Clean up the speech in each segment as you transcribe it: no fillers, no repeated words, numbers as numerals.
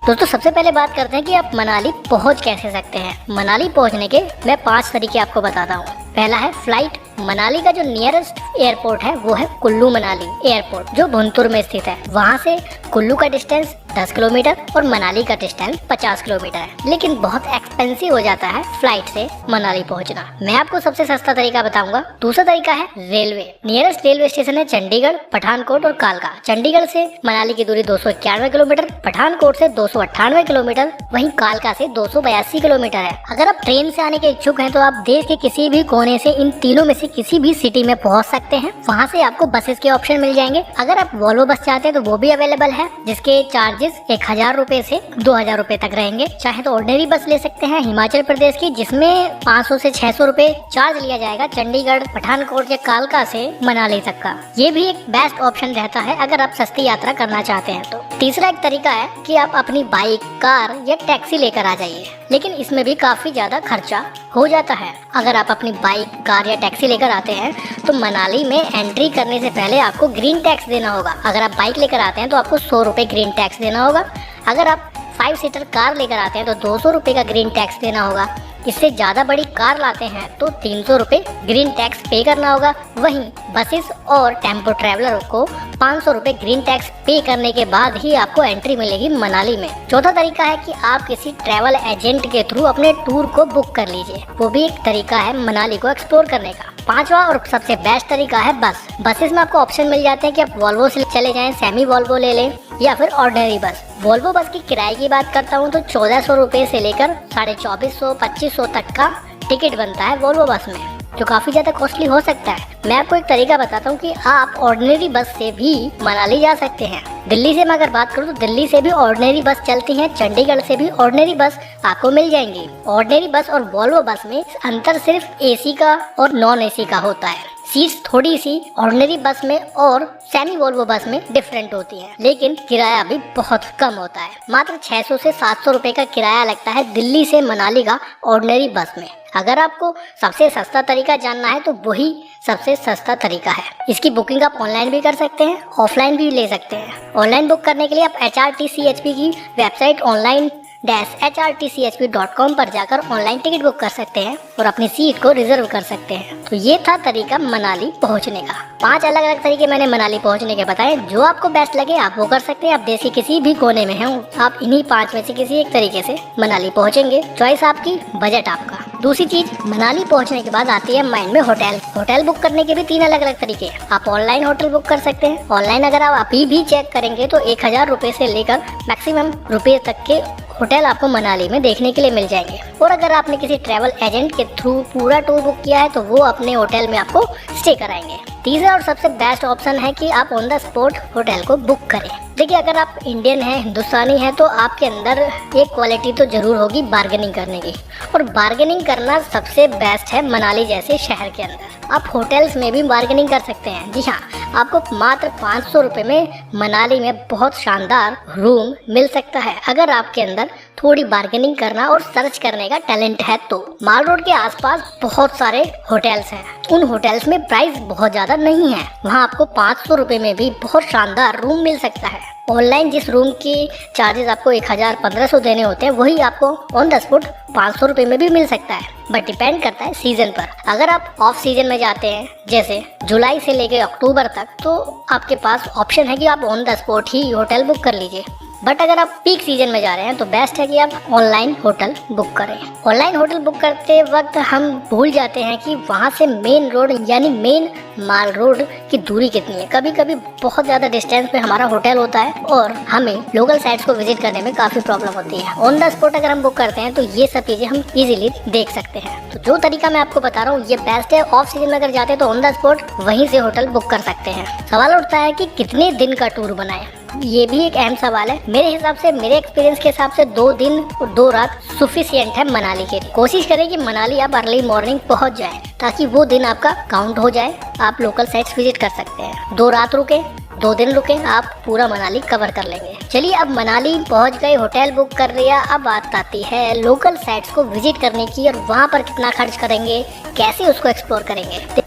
दोस्तों सबसे पहले बात करते हैं कि आप मनाली पहुंच कैसे सकते हैं। मनाली पहुंचने के मैं 5 तरीके आपको बताता हूं। पहला है फ्लाइट। मनाली का जो नियरेस्ट एयरपोर्ट है वो है कुल्लू मनाली एयरपोर्ट, जो भुंतुर में स्थित है। वहां से कुल्लू का डिस्टेंस 10 किलोमीटर और मनाली का डिस्टेंस 50 किलोमीटर है, लेकिन बहुत एक्सपेंसिव हो जाता है फ्लाइट से मनाली पहुंचना। मैं आपको सबसे सस्ता तरीका बताऊंगा। दूसरा तरीका है रेलवे। नियरेस्ट रेलवे स्टेशन है चंडीगढ़, पठानकोट और कालका। चंडीगढ़ से मनाली की दूरी 291 किलोमीटर, पठानकोट से 298 किलोमीटर, वहीं कालका से 282 किलोमीटर है। अगर आप ट्रेन से आने के इच्छुक हैं तो आप देश के किसी भी कोने से इन तीनों में से किसी भी सिटी में पहुंच सकते हैं। वहां से आपको बसेस के ऑप्शन मिल जाएंगे। अगर आप वॉल्वो बस चाहते हैं तो वो भी अवेलेबल है, जिसके चार्जेस 1000 रुपए से 2000 रुपए तक रहेंगे। चाहे तो ऑर्डिनरी बस ले सकते हैं हिमाचल प्रदेश की, जिसमें 500 से 600 रुपए चार्ज लिया जाएगा चंडीगढ़, पठानकोट या कालका से मनाली तक का। ये भी एक बेस्ट ऑप्शन रहता है अगर आप सस्ती यात्रा करना चाहते हैं तो। तीसरा एक तरीका है कि आप अपनी बाइक, कार या टैक्सी लेकर आ जाइए, लेकिन इसमें भी काफी ज्यादा खर्चा हो जाता है। अगर आप अपनी बाइक, कार या टैक्सी लेकर आते हैं तो मनाली में एंट्री करने से पहले आपको ग्रीन टैक्स देना होगा। अगर आप बाइक लेकर आते हैं तो आपको 100 रुपए ग्रीन टैक्स देना होगा। अगर आप 5 सीटर कार लेकर आते हैं तो 200 रुपए का ग्रीन टैक्स देना होगा। इससे ज़्यादा बड़ी कार लाते हैं तो 300 रुपए ग्रीन टैक्स पे करना होगा। वहीं बसेस और टेम्पो ट्रैवलर को 500 रुपए ग्रीन टैक्स पे करने के बाद ही आपको एंट्री मिलेगी मनाली में। चौथा तरीका है कि आप किसी ट्रैवल एजेंट के थ्रू अपने टूर को बुक कर लीजिए। वो भी एक तरीका है मनाली को एक्सप्लोर करने का। पांचवा और सबसे बेस्ट तरीका है बस। बसेस में आपको ऑप्शन मिल जाते हैं कि आप वॉल्वो से चले जाएं, सेमी वॉल्वो ले लें या फिर ऑर्डिनरी बस। वॉल्वो बस की किराए की बात करता हूँ तो 1400 रुपए से लेकर 2450-2500 तक का टिकट बनता है वॉल्वो बस में, जो काफी ज्यादा कॉस्टली हो सकता है। मैं आपको एक तरीका बताता हूँ कि आप ऑर्डिनरी बस से भी मनाली जा सकते हैं। दिल्ली से मैं अगर बात करूँ तो दिल्ली से भी ऑर्डिनरी बस चलती हैं, चंडीगढ़ से भी ऑर्डिनरी बस आपको मिल जाएंगी। ऑर्डिनरी बस और वॉल्वो बस में अंतर सिर्फ एसी का और नॉन एसी का होता है। सीट्स थोड़ी सी ऑर्डिनरी बस में और सेमी वॉल्वो बस में डिफरेंट होती हैं, लेकिन किराया भी बहुत कम होता है। मात्र 600 से 700 रुपए का किराया लगता है दिल्ली से मनाली का ऑर्डिनरी बस में। अगर आपको सबसे सस्ता तरीका जानना है तो वही सबसे सस्ता तरीका है। इसकी बुकिंग आप ऑनलाइन भी कर सकते हैं, ऑफलाइन भी ले सकते हैं। ऑनलाइन बुक करने के लिए आप HRTCHP की वेबसाइट online-hrtchp.com पर जाकर ऑनलाइन टिकट बुक कर सकते हैं और अपनी सीट को रिजर्व कर सकते हैं। तो ये था तरीका मनाली पहुंचने का। 5 अलग अलग तरीके मैंने मनाली पहुंचने के बताए। जो आपको बेस्ट लगे आप वो कर सकते हैं। आप देश के किसी भी कोने में हैं, आप इन्हीं 5 में से किसी एक तरीके से मनाली पहुंचेंगे। चॉइस आपकी, बजट आपका। दूसरी चीज, मनाली पहुंचने के बाद आती है माइंड में होटल। होटल बुक करने के भी 3 अलग अलग तरीके हैं। आप ऑनलाइन होटल बुक कर सकते हैं। ऑनलाइन अगर आप अभी भी चेक करेंगे तो 1000 रुपए से लेकर मैक्सिमम रुपए तक के होटल आपको मनाली में देखने के लिए मिल जाएंगे। और अगर आपने किसी ट्रैवल एजेंट के थ्रू पूरा टूर बुक किया है तो वो अपने होटल में आपको स्टे कराएंगे। तीसरा और सबसे बेस्ट ऑप्शन है कि आप ऑन द स्पॉट होटल को बुक करें। देखिए, अगर आप इंडियन हैं, हिंदुस्तानी हैं, तो आपके अंदर एक क्वालिटी तो जरूर होगी बार्गेनिंग करने की, और बार्गेनिंग करना सबसे बेस्ट है मनाली जैसे शहर के अंदर। आप होटल्स में भी बार्गेनिंग कर सकते हैं। जी हाँ, आपको मात्र 500 रुपये में मनाली में बहुत शानदार रूम मिल सकता है अगर आपके अंदर थोड़ी बार्गेनिंग करना और सर्च करने का टैलेंट है तो। माल रोड के आसपास बहुत सारे होटल्स हैं। उन होटल्स में प्राइस बहुत ज़्यादा नहीं है। वहाँ आपको 500 रुपये में भी बहुत शानदार रूम मिल सकता है। ऑनलाइन जिस रूम की चार्जेस आपको 1000-1500 देने होते हैं, वही आपको ऑन द स्पॉट 500 रुपये में भी मिल सकता है। बट डिपेंड करता है सीजन पर। अगर आप ऑफ सीजन में जाते हैं, जैसे जुलाई से लेकर अक्टूबर तक, तो आपके पास ऑप्शन है कि आप on the spot he hotel book कर लीजिए। बट अगर आप पीक सीजन में जा रहे हैं तो बेस्ट है कि आप ऑनलाइन होटल बुक करें। ऑनलाइन होटल बुक करते वक्त हम भूल जाते हैं कि वहाँ से मेन रोड यानी मेन माल रोड की दूरी कितनी है। कभी कभी बहुत ज़्यादा डिस्टेंस पे हमारा होटल होता है और हमें लोकल साइट्स को विजिट करने में काफ़ी प्रॉब्लम होती है। ऑन द स्पॉट अगर हम बुक करते हैं तो ये सब चीज़ें हम इजीली देख सकते हैं। तो जो तरीका मैं आपको बता रहा हूँ ये बेस्ट है। ऑफ सीजन में अगर जाते हैं तो ऑन द स्पॉट वहीं से होटल बुक कर सकते हैं। सवाल उठता है कि कितने दिन का टूर बनाएं। ये भी एक अहम सवाल है। मेरे हिसाब से, मेरे एक्सपीरियंस के हिसाब से 2 दिन और 2 रात सफिशिएंट है मनाली के लिए। कोशिश करें कि मनाली आप अर्ली मॉर्निंग पहुंच जाएं ताकि वो दिन आपका काउंट हो जाए। आप लोकल साइट्स विजिट कर सकते हैं। 2 रात रुके, 2 दिन रुके, आप पूरा मनाली कवर कर लेंगे। चलिए, अब मनाली पहुंच गए, होटल बुक कर लिया। अब बात आती है लोकल साइट्स को विजिट करने की और वहाँ पर कितना खर्च करेंगे, कैसे उसको एक्सप्लोर करेंगे।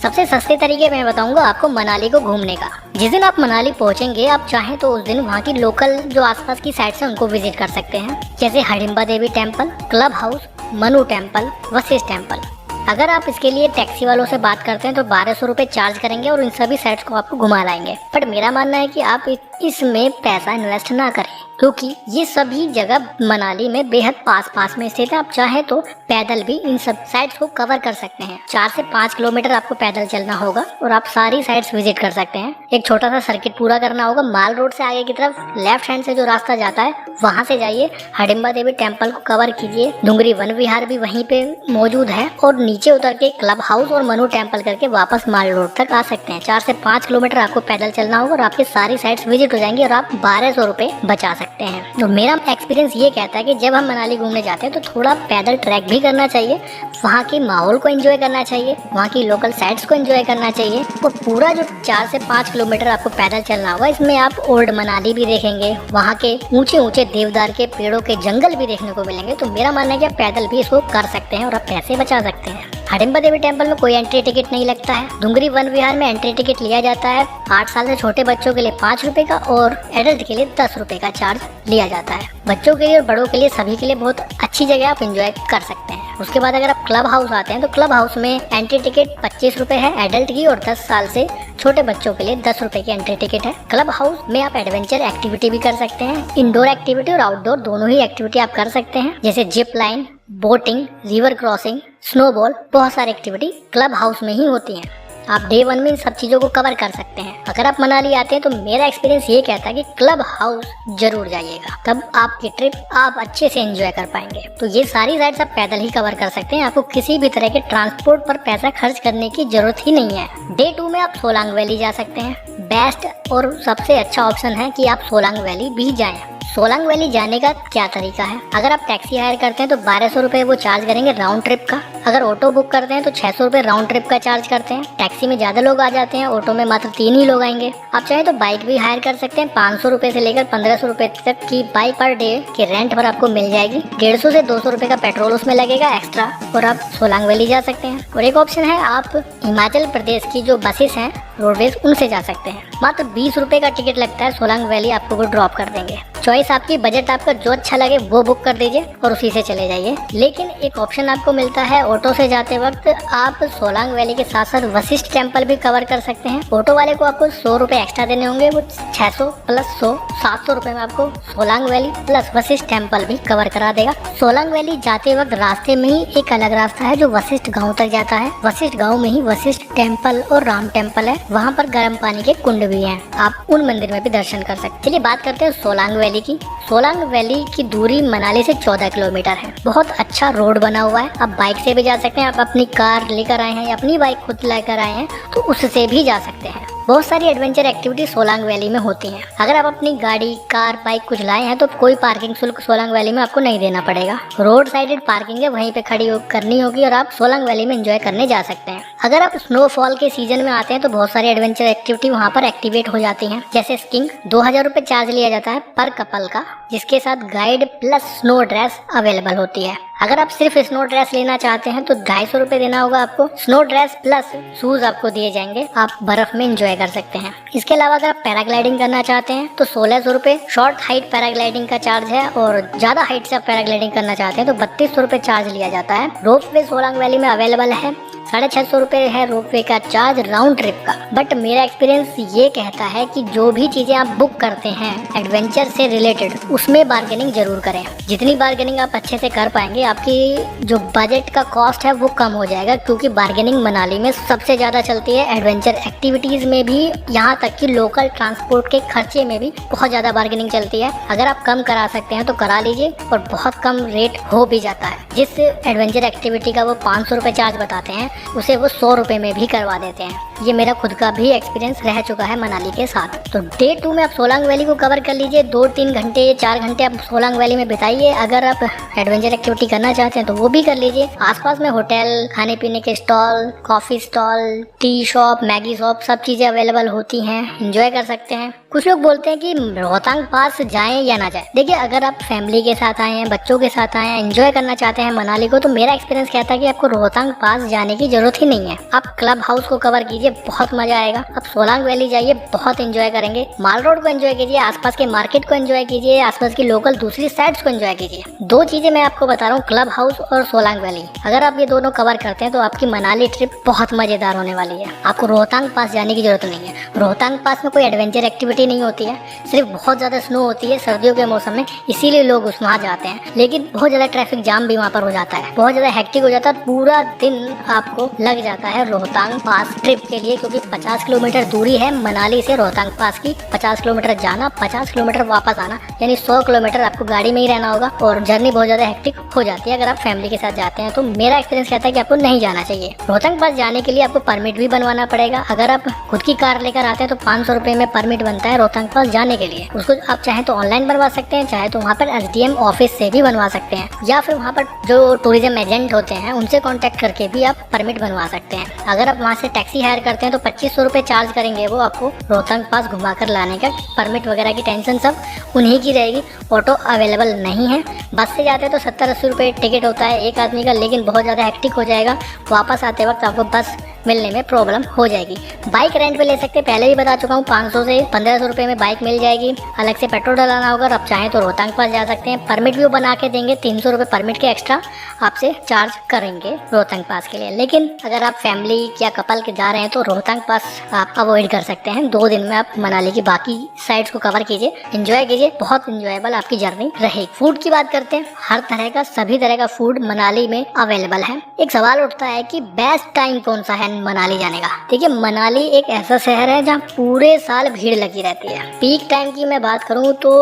सबसे सस्ते तरीके मैं बताऊंगा आपको मनाली को घूमने का। जिस दिन आप मनाली पहुंचेंगे, आप चाहें तो उस दिन वहाँ की लोकल जो आसपास की साइट्स हैं उनको विजिट कर सकते हैं, जैसे Hidimba Devi temple, club house, Manu temple, Vashishtha temple. अगर आप इसके लिए टैक्सी वालों से बात करते हैं तो 1200 रुपये चार्ज करेंगे और इन सभी साइट्स को आपको घुमा लाएंगे। बट मेरा मानना है कि आप इसमें पैसा इन्वेस्ट ना करें, क्योंकि ये सभी जगह मनाली में बेहद पास में स्थित है। आप चाहे तो पैदल भी इन सब साइट्स को कवर कर सकते हैं। 4 से 5 किलोमीटर आपको पैदल चलना होगा और आप सारी साइट्स विजिट कर सकते हैं। एक छोटा सा सर्किट पूरा करना होगा। माल रोड से आगे की तरफ लेफ्ट हैंड से जो रास्ता जाता है वहाँ से जाइए, हडिम्बा देवी टेम्पल को कवर कीजिए। डुंगरी वन विहार भी वहीं पे मौजूद है और नीचे उतर के क्लब हाउस और मनु टेम्पल करके वापस माल रोड तक आ सकते हैं। 4 से 5 किलोमीटर आपको पैदल चलना होगा और आपकी सारी साइट्स विजिट हो जाएंगी और आप 1200 रुपये बचा सकते हैं। तो मेरा एक्सपीरियंस ये कहता है कि जब हम मनाली घूमने जाते हैं तो थोड़ा पैदल ट्रैक भी करना चाहिए, वहाँ के माहौल को एंजॉय करना चाहिए, वहाँ की लोकल साइट्स को एंजॉय करना चाहिए। और पूरा जो 4 से 5 किलोमीटर आपको पैदल चलना होगा, इसमें आप ओल्ड मनाली भी देखेंगे, वहाँ के ऊंचे देवदार के पेड़ों के जंगल भी देखने को मिलेंगे। तो मेरा मानना है कि आप पैदल भी इसको कर सकते हैं और आप पैसे बचा सकते हैं। हडिम्बा देवी टेम्पल में कोई एंट्री टिकट नहीं लगता है। डुंगरी वन विहार में एंट्री टिकट लिया जाता है। 8 साल से छोटे बच्चों के लिए 5 रुपए का और एडल्ट के लिए 10 रुपए का चार्ज लिया जाता है। बच्चों के लिए और बड़ों के लिए सभी के लिए बहुत अच्छी जगह आप एंजॉय कर सकते हैं। उसके बाद अगर आप क्लब हाउस आते हैं तो क्लब हाउस में एंट्री टिकट 25 रुपए है एडल्ट की और 10 साल से छोटे बच्चों के लिए 10 रुपए की एंट्री टिकट है। क्लब हाउस में आप एडवेंचर एक्टिविटी भी कर सकते हैं। इंडोर एक्टिविटी और आउटडोर दोनों ही एक्टिविटी आप कर सकते हैं, जैसे zip line, boating, river crossing, snowball. बहुत सारी एक्टिविटी क्लब हाउस में ही होती हैं। आप डे 1 में इन सब चीज़ों को कवर कर सकते हैं। अगर आप मनाली आते हैं तो मेरा एक्सपीरियंस ये कहता है कि क्लब हाउस जरूर जाइएगा, तब आपकी ट्रिप आप अच्छे से एंजॉय कर पाएंगे। तो ये सारी राइड्स आप पैदल ही कवर कर सकते हैं। आपको किसी भी तरह के ट्रांसपोर्ट पर पैसा खर्च करने की जरूरत ही नहीं है। डे 2 में आप सोलांग वैली जा सकते हैं। बेस्ट और सबसे अच्छा ऑप्शन है कि आप सोलांग वैली भी जाएं। सोलांग वैली जाने का क्या तरीका है? अगर आप टैक्सी हायर करते हैं तो 1200 रुपये वो चार्ज करेंगे राउंड ट्रिप का। अगर ऑटो बुक करते हैं तो 600 रुपये राउंड ट्रिप का चार्ज करते हैं। टैक्सी में ज़्यादा लोग आ जाते हैं, ऑटो में मात्र 3 ही लोग आएंगे। आप चाहे तो बाइक भी हायर कर सकते हैं। 500 रुपये से लेकर 1500 रुपये तक की बाइक पर डे के रेंट पर आपको मिल जाएगी। 150 से 200 रुपये का पेट्रोल उसमें लगेगा एक्स्ट्रा और आप सोलांग वैली जा सकते हैं। और एक ऑप्शन है, आप हिमाचल प्रदेश की जो बसेस हैं रोडवेज, उनसे जा सकते हैं। मात्र 20 रुपये का टिकट लगता है। सोलांग वैली आपको वो ड्रॉप कर देंगे। चॉइस आपकी, बजट आपका जो अच्छा लगे वो बुक कर दीजिए और उसी से चले जाइए। लेकिन एक ऑप्शन आपको मिलता है, ऑटो से जाते वक्त आप सोलांग वैली के साथ साथ वशिष्ठ टेम्पल भी कवर कर सकते हैं। ऑटो वाले को आपको 100 रुपये एक्स्ट्रा देने होंगे। वो 600 प्लस 100 700 रुपये में आपको Solang valley plus Vashishtha temple भी कवर करा देगा। सोलांग वैली जाते वक्त रास्ते में ही एक अलग रास्ता है जो वशिष्ठ गाँव तक जाता है। वशिष्ठ गाँव में ही वशिष्ठ टेम्पल और राम टेम्पल है। वहाँ पर गर्म पानी के कुंड भी हैं, आप उन मंदिर में भी दर्शन कर सकते हैं। चलिए बात करते हैं सोलांग वैली की। सोलांग वैली की दूरी मनाली से 14 किलोमीटर है। बहुत अच्छा रोड बना हुआ है। आप बाइक से भी जा सकते हैं। आप अपनी कार लेकर आए हैं या अपनी बाइक खुद लेकर आए हैं तो उससे भी जा सकते हैं। बहुत सारी एडवेंचर एक्टिविटी सोलांग वैली में होती हैं। अगर आप अपनी गाड़ी, कार, बाइक कुछ लाए हैं तो कोई पार्किंग शुल्क सोलांग वैली में आपको नहीं देना पड़ेगा। रोड साइडेड पार्किंग है, वहीं पे खड़ी करनी होगी और आप सोलांग वैली में एंजॉय करने जा सकते हैं। अगर आप स्नोफॉल के सीजन में आते हैं तो बहुत सारी एडवेंचर एक्टिविटी वहाँ पर एक्टिवेट हो जाती हैं, जैसे स्कीइंग। 2000 रुपये चार्ज लिया जाता है पर कपल का, जिसके साथ guide plus snow dress available होती है। अगर आप सिर्फ स्नो ड्रेस लेना चाहते हैं तो 250 रुपये देना होगा आपको। स्नो ड्रेस प्लस शूज आपको दिए जाएंगे, आप बर्फ में एंजॉय कर सकते हैं। इसके अलावा अगर आप पैराग्लाइडिंग करना चाहते हैं तो 1600 रुपये शॉर्ट हाइट पैराग्लाइडिंग का चार्ज है और ज्यादा हाइट से आप पैराग्लाइडिंग करना चाहते हैं तो 3200 रुपये चार्ज लिया जाता है। रोप वे सोलांग वैली में अवेलेबल है। 650 रुपये है रोप वे का चार्ज राउंड ट्रिप का। बट मेरा एक्सपीरियंस ये कहता है कि जो भी चीजें आप बुक करते हैं एडवेंचर से रिलेटेड, उसमें बार्गेनिंग जरूर करें। जितनी बार्गेनिंग आप अच्छे से कर पाएंगे, आपकी जो बजट का कॉस्ट है वो कम हो जाएगा, क्योंकि बार्गेनिंग मनाली में सबसे ज्यादा चलती है। एडवेंचर एक्टिविटीज में भी, यहाँ तक कि लोकल ट्रांसपोर्ट के खर्चे में भी बहुत ज्यादा बार्गेनिंग चलती है। अगर आप कम करा सकते हैं तो करा लीजिए और बहुत कम रेट हो भी जाता है। जिस एडवेंचर एक्टिविटी का वो 500 रुपये चार्ज बताते हैं उसे वो 100 रुपये में भी करवा देते हैं। ये मेरा खुद का भी एक्सपीरियंस रह चुका है मनाली के साथ। तो डे 2 में आप सोलांग वैली को कवर कर लीजिए। 2-3 घंटे 4 घंटे आप सोलांग वैली में बिताइए। अगर आप एडवेंचर एक्टिविटी करना चाहते हैं तो वो भी कर लीजिए। आसपास में होटल, खाने पीने के stall, coffee stall, tea shop, Maggi shop, सब चीज़ें अवेलेबल होती हैं, एंजॉय कर सकते हैं। कुछ लोग बोलते हैं कि रोहतांग पास जाएं या ना जाएं। देखिए, अगर आप फैमिली के साथ आए हैं, बच्चों के साथ आए हैं, एंजॉय करना चाहते हैं मनाली को, तो मेरा एक्सपीरियंस कहता है कि आपको रोहतांग पास जाने की जरूरत ही नहीं है। आप क्लब हाउस को कवर कीजिए, बहुत मजा आएगा। आप सोलांग वैली जाइए, बहुत एंजॉय करेंगे। माल रोड को एंजॉय कीजिए, आसपास के मार्केट को एंजॉय कीजिए, आसपास की लोकल दूसरी साइड्स को एंजॉय कीजिए। दो चीजें मैं आपको बता रहा हूँ, क्लब हाउस और सोलांग वैली। अगर आप ये दोनों कवर करते हैं तो आपकी मनाली ट्रिप बहुत मजेदार होने वाली है। आपको रोहतांग पास जाने की जरूरत नहीं है। रोहतांग पास में कोई एडवेंचर एक्टिविटी नहीं होती है, सिर्फ बहुत ज़्यादा स्नो होती है सर्दियों के मौसम में, इसीलिए लोग उस वहाँ जाते हैं। लेकिन बहुत ज़्यादा ट्रैफिक जाम भी वहाँ पर हो जाता है, बहुत ज़्यादा हेक्टिक हो जाता है। पूरा दिन आपको लग जाता है रोहतांग पास ट्रिप के लिए, क्योंकि 50 किलोमीटर दूरी है मनाली से रोहतांग पास की। 50 किलोमीटर जाना, 50 किलोमीटर वापस आना, यानी 100 किलोमीटर आपको गाड़ी में ही रहना होगा और जर्नी बहुत ज़्यादा हेक्टिक हो जाती है अगर आप फैमिली के साथ जाते हैं। तो मेरा एक्सपीरियंस कहता है कि आपको नहीं जाना चाहिए। रोहतांग पास जाने के लिए आपको परमिट भी बनवाना पड़ेगा। अगर आप खुद की कार लेकर आते हैं तो 500 रुपये में परमिट बनता है रोहतांग पास जाने के लिए। उसको आप चाहे तो ऑनलाइन बनवा सकते हैं, चाहे तो वहाँ पर SDM ऑफिस से भी बनवा सकते हैं, या फिर वहाँ पर जो टूरिज्म एजेंट होते हैं उनसे कांटेक्ट करके भी आप परमिट बनवा सकते हैं। अगर आप वहाँ से टैक्सी हायर करते हैं तो 2500 रुपये चार्ज करेंगे वो आपको रोहतांग पास घुमा कर लाने का। परमिट वगैरह की टेंशन सब उन्हीं की रहेगी। ऑटो अवेलेबल नहीं है। बस से जाते हैं तो 70-80 रुपये टिकट होता है एक आदमी का, लेकिन बहुत ज़्यादा हेक्टिक हो जाएगा। वापस आते वक्त आपको बस मिलने में प्रॉब्लम हो जाएगी। बाइक रेंट पे ले सकते हैं, पहले भी बता चुका हूँ, 500 से 1500 रुपये में बाइक मिल जाएगी। अलग से पेट्रोल डलाना होगा। आप चाहें तो रोहतांग पास जा सकते हैं। परमिट भी वो बना के देंगे, 300 रुपये परमिट के एक्स्ट्रा आपसे चार्ज करेंगे रोहतांग पास के लिए। लेकिन अगर आप फैमिली या कपल के जा रहे हैं तो रोहतांग पास आप अवॉइड कर सकते हैं। 2 दिन में आप मनाली की बाकी साइड्स को कवर कीजिए, एंजॉय कीजिए, बहुत इंजॉयबल आपकी जर्नी रहेगी। फूड की बात करते हैं, हर तरह का सभी तरह का फूड मनाली में अवेलेबल है। एक सवाल उठता है कि बेस्ट टाइम कौन सा है मनाली जाने का। देखिए, मनाली एक ऐसा शहर है जहाँ पूरे साल भीड़ लगी रहती है। पीक टाइम की मैं बात करूँ तो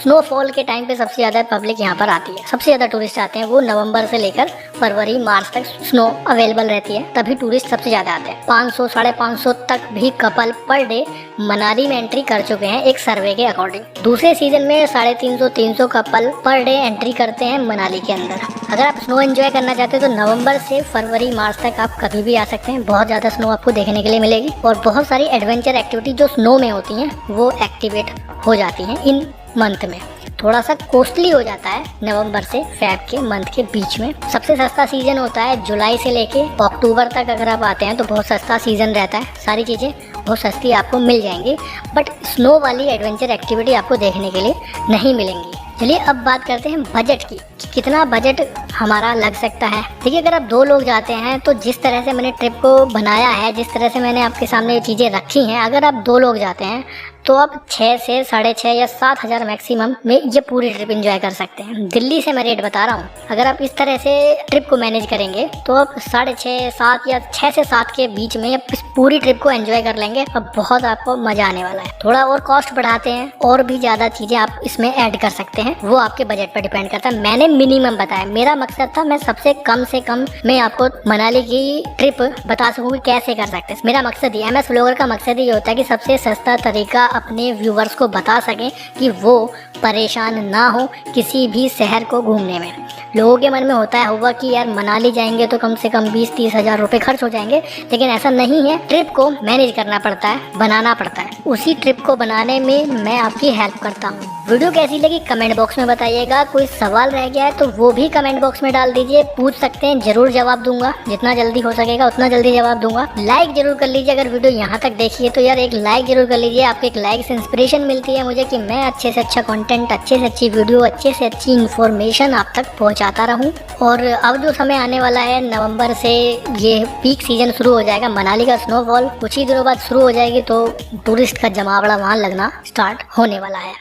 स्नोफॉल के टाइम पे सबसे ज्यादा पब्लिक यहाँ पर आती है, सबसे ज्यादा टूरिस्ट आते हैं। वो नवंबर से लेकर फरवरी मार्च तक स्नो अवेलेबल रहती है, तभी टूरिस्ट सबसे ज्यादा आते हैं। 500 550 तक भी कपल पर डे मनाली में एंट्री कर चुके हैं एक सर्वे के अकॉर्डिंग। दूसरे सीजन में 350-300 कपल पर डे एंट्री करते हैं मनाली के अंदर। अगर आप स्नो एंजॉय करना चाहते हैं तो नवंबर से फरवरी मार्च तक आप कभी भी आ सकते हैं। बहुत ज़्यादा स्नो आपको देखने के लिए मिलेगी और बहुत सारी एडवेंचर एक्टिविटी जो स्नो में होती हैं वो एक्टिवेट हो जाती हैं इन मंथ में। थोड़ा सा कॉस्टली हो जाता है नवंबर से फेब के मंथ के बीच में। सबसे सस्ता सीजन होता है जुलाई से लेके अक्टूबर तक। अगर आप आते हैं तो बहुत सस्ता सीजन रहता है, सारी चीज़ें बहुत सस्ती आपको मिल जाएंगी, बट स्नो वाली एडवेंचर एक्टिविटी आपको देखने के लिए नहीं मिलेंगी। चलिए अब बात करते हैं बजट की, कितना बजट हमारा लग सकता है। देखिए, अगर आप 2 लोग जाते हैं तो जिस तरह से मैंने ट्रिप को बनाया है, जिस तरह से मैंने आपके सामने ये चीज़ें रखी हैं, अगर आप 2 लोग जाते हैं तो आप 6 से 6.5 या 7,000 मैक्सिमम में ये पूरी ट्रिप एंजॉय कर सकते हैं। दिल्ली से मैं रेट बता रहा हूँ। अगर आप इस तरह से ट्रिप को मैनेज करेंगे तो आप 6.5, 7 या 6 से 7 के बीच में आप इस पूरी ट्रिप को एंजॉय कर लेंगे। अब बहुत आपको मजा आने वाला है। थोड़ा और कॉस्ट बढ़ाते हैं और भी ज़्यादा चीज़ें आप इसमें ऐड कर सकते हैं, वो आपके बजट पर डिपेंड करता है। मैंने मिनिमम बताया, मेरा मकसद था मैं सबसे कम से कम में आपको मनाली की ट्रिप बता सकूँ कि कैसे कर सकते हैं। मेरा मकसद ही MS व्लॉगर का मकसद ये होता है कि सबसे सस्ता तरीका अपने व्यूवर्स को बता सकें कि वो परेशान ना हो किसी भी शहर को घूमने में। लोगों के मन में होता होगा कि यार मनाली जाएंगे तो कम से कम 20-30 हज़ार रुपये खर्च हो जाएंगे, लेकिन ऐसा नहीं है। ट्रिप को मैनेज करना पड़ता है, बनाना पड़ता है। उसी ट्रिप को बनाने में मैं आपकी हेल्प करता हूँ। वीडियो कैसी लगी कमेंट बॉक्स में बताइएगा। कोई सवाल रह गया है तो वो भी कमेंट बॉक्स में डाल दीजिए, पूछ सकते हैं, जरूर जवाब दूंगा। जितना जल्दी हो सकेगा उतना जल्दी जवाब दूंगा। लाइक जरूर कर लीजिए, अगर वीडियो यहाँ तक देखिए तो यार एक लाइक जरूर कर लीजिए। आपके एक लाइक से इंस्पिरेशन मिलती है मुझे कि मैं अच्छे से अच्छा कंटेंट, अच्छे से अच्छी वीडियो, अच्छे से अच्छी इन्फॉर्मेशन आप तक पहुँचाता रहूँ। और अब जो समय आने वाला है, नवंबर से ये पीक सीजन शुरू हो जाएगा। मनाली का स्नोफॉल कुछ ही दिनों बाद शुरू हो जाएगी, तो टूरिस्ट का जमावड़ा वहाँ लगना स्टार्ट होने वाला है।